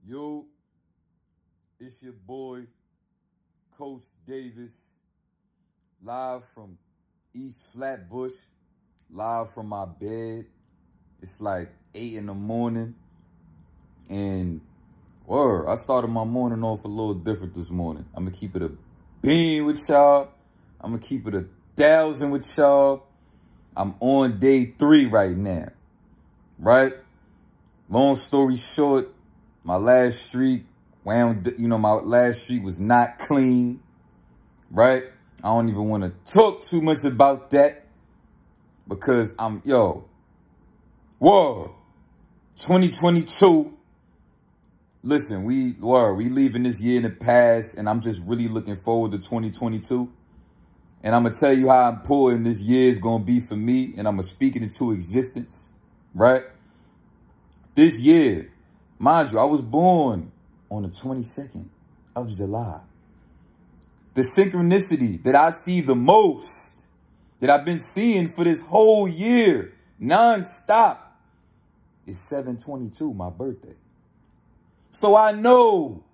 Yo, it's your boy, Coach Davis, live from East Flatbush, live from my bed. It's like 8 in the morning, and I started my morning off a little different this morning. I'm gonna keep it a bean with y'all. I'm gonna keep it 1,000 with y'all. I'm on day 3 right now, right? Long story short, my last streak my last streak was not clean, right? I don't even want to talk too much about that because 2022. Listen, we leaving this year in the past, and I'm just really looking forward to 2022. And I'm going to tell you how important this year is going to be for me, and I'm going to speak it into existence, right? This year, mind you, I was born on the 22nd of July. The synchronicity that I see the most, that I've been seeing for this whole year, nonstop, is 7/22, my birthday. So I know.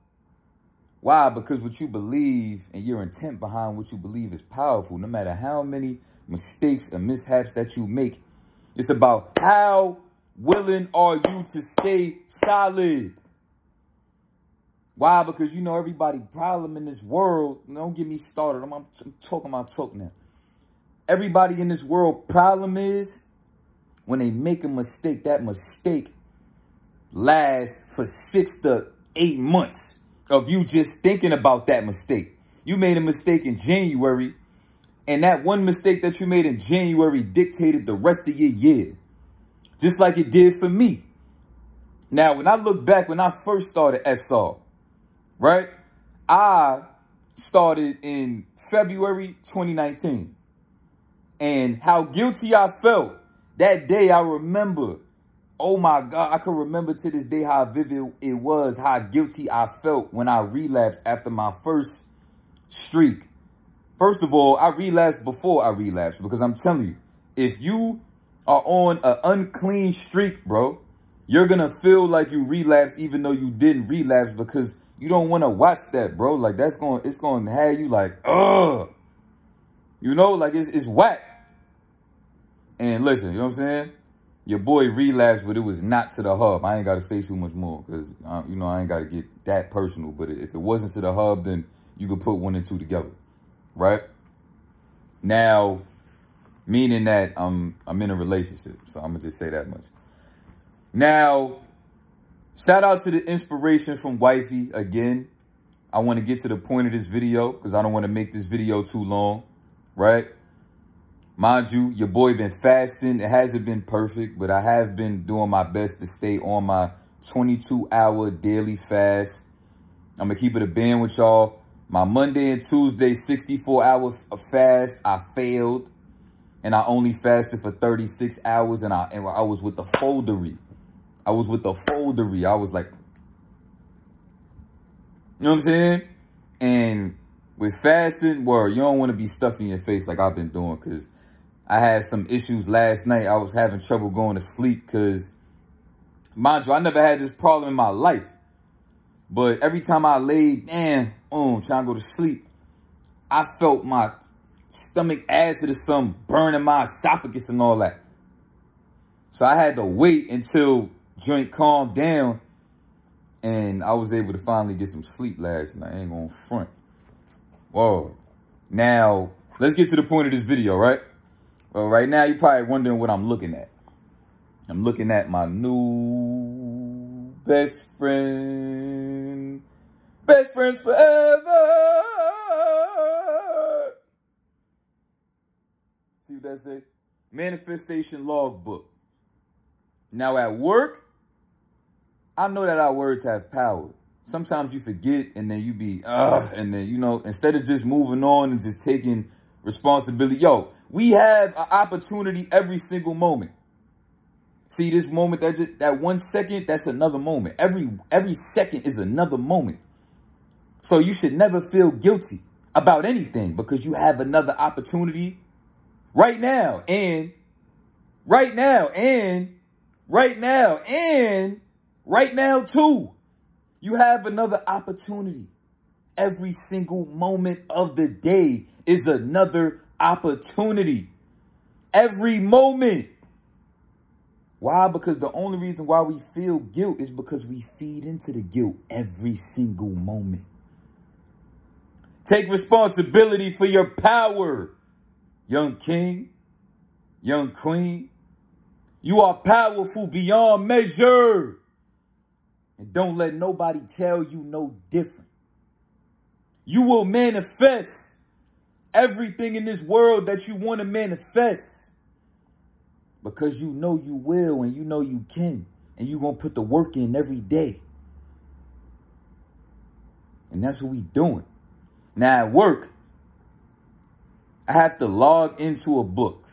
Why? Because what you believe and your intent behind what you believe is powerful. No matter how many mistakes and mishaps that you make, it's about how willing are you to stay solid. Why? Because everybody problem in this world. Don't get me started. I'm talking my talk now. Everybody in this world problem is when they make a mistake, that mistake lasts for 6 to 8 months of you just thinking about that mistake. You made a mistake in January, and that one mistake that you made in January dictated the rest of your year. Just like it did for me. Now, when I look back, when I first started SR, right? I started in February 2019. And how guilty I felt that day, I remember. Oh my God, I can remember to this day how vivid it was, how guilty I felt when I relapsed after my first streak. First of all, I relapsed before I relapsed, because I'm telling you, if you are on an unclean streak, bro, you're going to feel like you relapsed even though you didn't relapse, because you don't want to watch that, bro. Like, it's going to have you like, ugh. Like it's whack. And listen, you know what I'm saying? Your boy relapsed, but it was not to the hub. I ain't got to say too much more because, I ain't got to get that personal. But if it wasn't to the hub, then you could put 1 and 2 together, right? Now, meaning that I'm in a relationship, so I'm going to just say that much. Now, shout out to the inspiration from Wifey again. I want to get to the point of this video because I don't want to make this video too long, right? Mind you, your boy been fasting. It hasn't been perfect, but I have been doing my best to stay on my 22-hour daily fast. I'm going to keep it a band with y'all. My Monday and Tuesday 64-hour fast, I failed. And I only fasted for 36 hours, and I was with the foldery. I was like, you know what I'm saying? And with fasting, you don't want to be stuffing your face like I've been doing, because I had some issues last night. I was having trouble going to sleep because, mind you, I never had this problem in my life. But every time I laid down, trying to go to sleep, I felt my stomach acid or something burning my esophagus and all that. So I had to wait until joint calmed down, and I was able to finally get some sleep last night. I ain't gonna front. Whoa. Now, let's get to the point of this video, right? Well, right now, you're probably wondering what I'm looking at. I'm looking at my new best friend. Best friends forever. See what that say? Manifestation logbook. Now at work, I know that our words have power. Sometimes you forget, and then you be, and then, instead of just moving on and just taking responsibility. We have an opportunity every single moment. See, this moment, that 1 second, that's another moment. Every second is another moment. So you should never feel guilty about anything, because you have another opportunity right now, and right now, and right now, and right now too. You have another opportunity. Every single moment of the day is another opportunity. Every moment. Why? Because the only reason why we feel guilt is because we feed into the guilt every single moment. Take responsibility for your power, young king, young queen. You are powerful beyond measure. And don't let nobody tell you no different. You will manifest everything in this world that you want to manifest. Because you know you will and you know you can. And you're going to put the work in every day. And that's what we doing. Now at work, I have to log into a book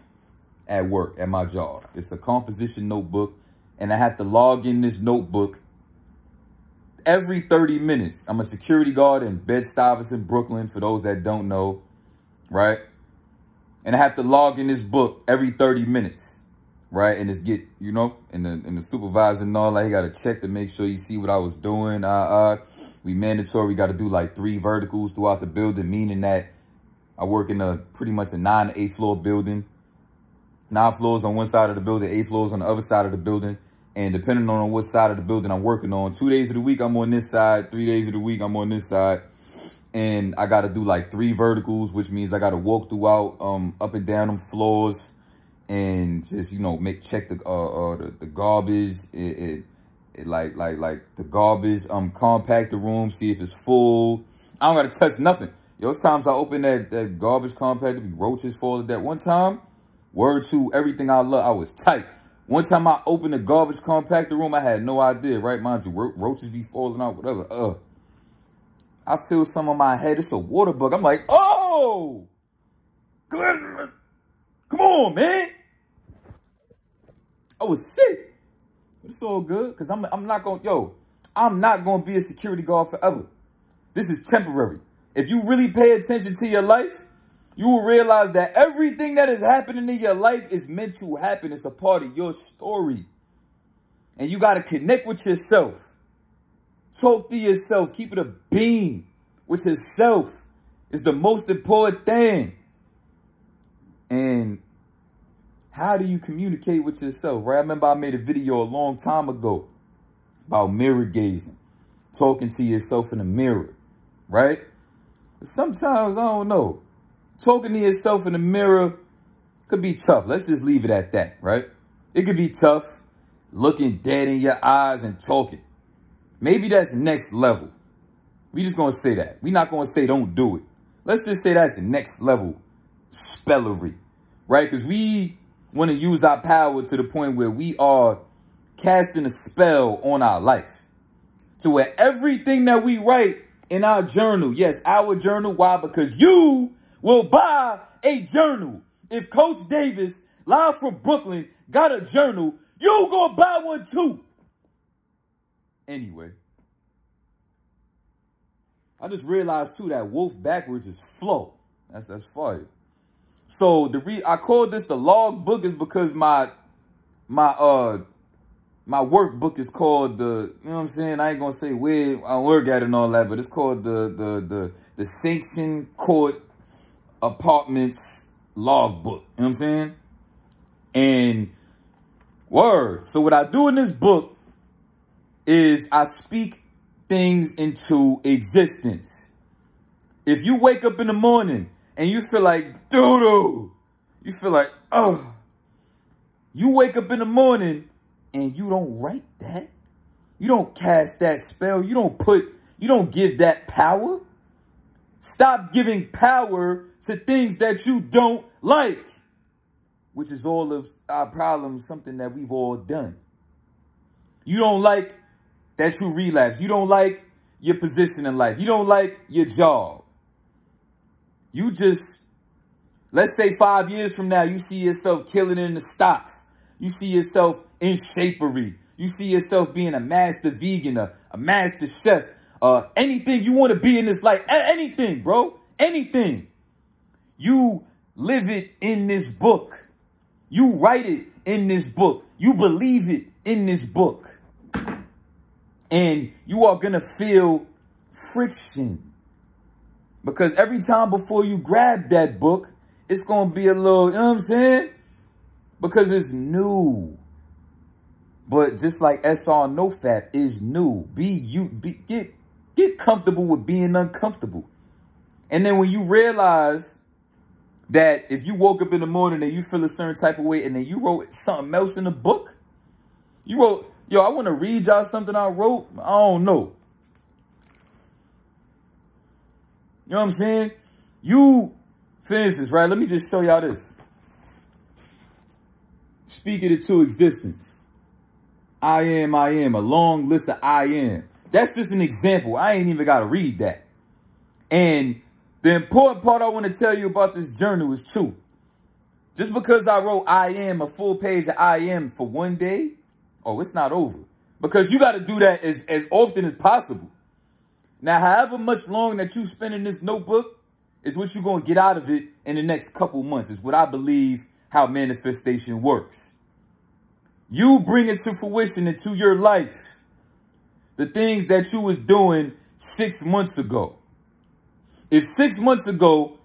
at work, at my job. It's a composition notebook. And I have to log in this notebook every 30 minutes. I'm a security guard in Bed-Stuy, Brooklyn, for those that don't know, right? And I have to log in this book every 30 minutes. Right, and it's you know, and the supervisor and all, like, he got to check to make sure you see what I was doing. We mandatory, we got to do like 3 verticals throughout the building, meaning that I work in pretty much a 9 to 8 floor building. 9 floors on one side of the building, 8 floors on the other side of the building. And depending on what side of the building I'm working on, 2 days of the week I'm on this side, 3 days of the week I'm on this side. And I got to do like 3 verticals, which means I got to walk throughout up and down them floors. And just, you know, check the garbage, like the garbage, compact the room, see if it's full. I don't gotta touch nothing. Yo, times I open that garbage compactor, be roaches falling. That one time, word to everything I love, I was tight. One time I opened the garbage compactor room, I had no idea, right? Mind you, roaches be falling out, whatever. I feel some on my head. It's a water bug. I'm like, oh, good. Come on, man. I was sick. It's all good, because I'm not going to be a security guard forever. This is temporary. If you really pay attention to your life, you will realize that everything that is happening in your life is meant to happen. It's a part of your story. And you got to connect with yourself. Talk to yourself. Keep it a beam with yourself. It's the most important thing. And how do you communicate with yourself, right? I remember I made a video a long time ago about mirror gazing, talking to yourself in the mirror, right? But sometimes, I don't know, talking to yourself in the mirror could be tough. Let's just leave it at that, right? It could be tough looking dead in your eyes and talking. Maybe that's next level. We just going to say that. We're not going to say don't do it. Let's just say that's the next level spellery, right? Because we want to use our power to the point where we are casting a spell on our life. To where everything that we write in our journal, yes, our journal, why? Because you will buy a journal. If Coach Davis, live from Brooklyn, got a journal, you gonna buy one too. Anyway, I just realized too that wolf backwards is flow. That's fire. So I called this the log book is because my workbook is called you know what I'm saying? I ain't gonna say where I work at and all that, but it's called the Sanction Court Apartments log book. You know what I'm saying? And word. So what I do in this book is I speak things into existence. If you wake up in the morning and you feel like doo-doo, you feel like, oh, you wake up in the morning and you don't write that. You don't cast that spell. You don't give that power. Stop giving power to things that you don't like, which is all of our problems, something that we've all done. You don't like that you relapse. You don't like your position in life. You don't like your job. You just, let's say 5 years from now, you see yourself killing in the stocks. You see yourself in shapery. You see yourself being a master vegan, a master chef, anything you want to be in this life, anything, bro, anything. You live it in this book. You write it in this book. You believe it in this book. And you are going to feel friction. Because every time before you grab that book, it's going to be a little, you know what I'm saying? Because it's new. But just like SR NoFap is new. Get comfortable with being uncomfortable. And then when you realize that if you woke up in the morning and you feel a certain type of way and then you wrote something else in the book, you wrote, yo, I want to read y'all something I wrote. I don't know. You know what I'm saying? You, for instance, right? Let me just show y'all this. Speaking it to existence. I am, a long list of I am. That's just an example. I ain't even got to read that. And the important part I want to tell you about this journal is two. Just because I wrote I am, a full page of I am for one day, oh, it's not over. Because you got to do that as often as possible. Now, however much long that you spend in this notebook is what you're going to get out of it in the next couple months. Is what I believe how manifestation works. You bring it to fruition into your life. The things that you was doing 6 months ago. If 6 months ago,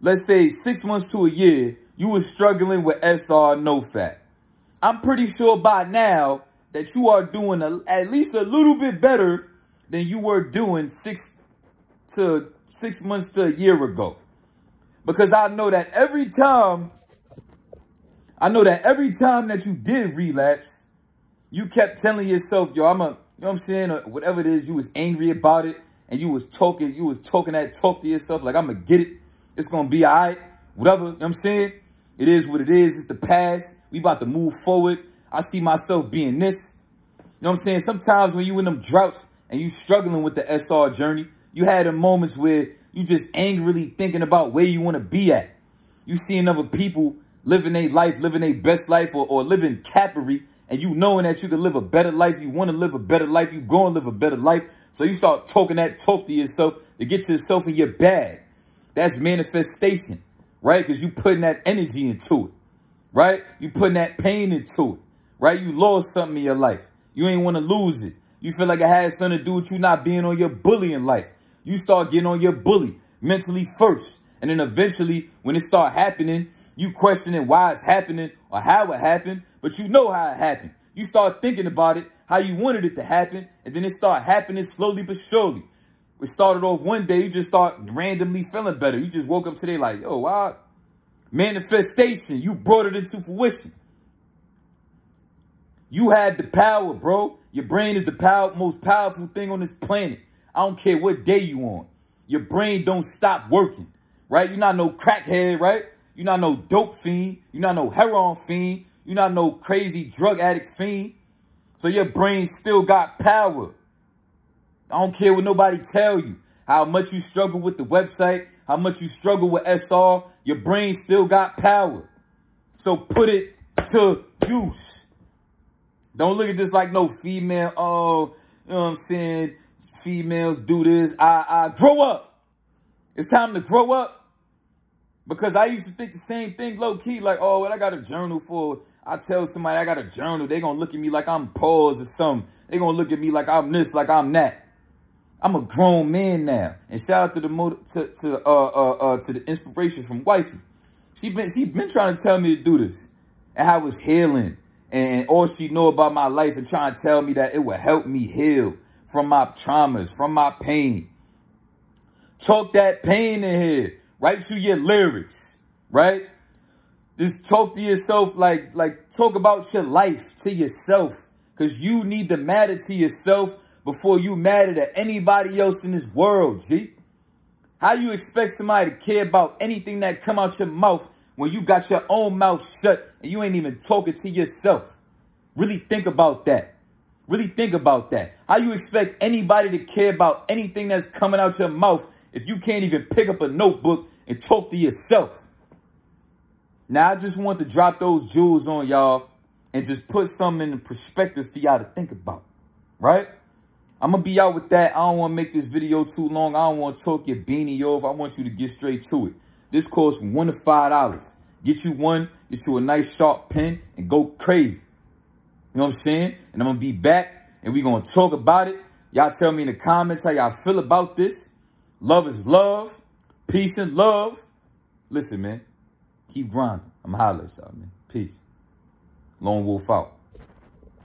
let's say 6 months to a year, you was struggling with SR NoFap, I'm pretty sure by now that you are doing at least a little bit better than you were doing 6 months to a year ago. Because I know that every time that you did relapse, you kept telling yourself, yo, you know what I'm saying, or whatever it is, you was angry about it, and you was talking that talk to yourself, like, I'm going to get it, it's going to be all right, whatever, you know what I'm saying? It is what it is, it's the past, we about to move forward, I see myself being this, you know what I'm saying? Sometimes when you in them droughts, and you struggling with the SR journey, you had them moments where you just angrily thinking about where you want to be at. You seeing other people living their life, living their best life, or living cappery, and you knowing that you can live a better life, you want to live a better life, you going to live a better life. So you start talking that talk to yourself to get yourself in your bag. That's manifestation, right? Because you putting that energy into it, right? You putting that pain into it, right? You lost something in your life. You ain't want to lose it. You feel like it has something to do with you not being on your bully in life. You start getting on your bully mentally first. And then eventually, when it start happening, you questioning why it's happening or how it happened, but you know how it happened. You start thinking about it, how you wanted it to happen, and then it start happening slowly but surely. It started off one day, you just start randomly feeling better. You just woke up today like, yo, wow. Manifestation, you brought it into fruition. You had the power, bro. Your brain is the most powerful thing on this planet. I don't care what day you on. Your brain don't stop working, right? You're not no crackhead, right? You're not no dope fiend. You're not no heroin fiend. You're not no crazy drug addict fiend. So your brain still got power. I don't care what nobody tell you. How much you struggle with the website, how much you struggle with SR, your brain still got power. So put it to use. Don't look at this like no female, oh, you know what I'm saying? Females do this. I grow up. It's time to grow up. Because I used to think the same thing low-key, like, oh, what I got a journal for? I tell somebody I got a journal, they gonna look at me like I'm paused or something. They gonna look at me like I'm this, like I'm that. I'm a grown man now. And shout out to the inspiration from wifey. She been trying to tell me to do this. And how it's healing. And all she know about my life and trying to tell me that it will help me heal from my traumas, from my pain. Talk that pain in here. Write through your lyrics, right? Just talk to yourself like talk about your life to yourself. Because you need to matter to yourself before you matter to anybody else in this world, G. How you expect somebody to care about anything that come out your mouth when you got your own mouth shut and you ain't even talking to yourself? Really think about that. Really think about that. How you expect anybody to care about anything that's coming out your mouth if you can't even pick up a notebook and talk to yourself? Now, I just want to drop those jewels on y'all and just put something in perspective for y'all to think about, right? I'm going to be out with that. I don't want to make this video too long. I don't want to talk your beanie off. I want you to get straight to it. This costs from $1 to $5. Get you one, get you a nice sharp pen, and go crazy. You know what I'm saying? And I'm going to be back And we going to talk about it. Y'all tell me in the comments how y'all feel about this. Love is love. Peace and love. Listen, man. Keep grinding. I'm hollering, y'all, man. Peace. Lone Wolf out.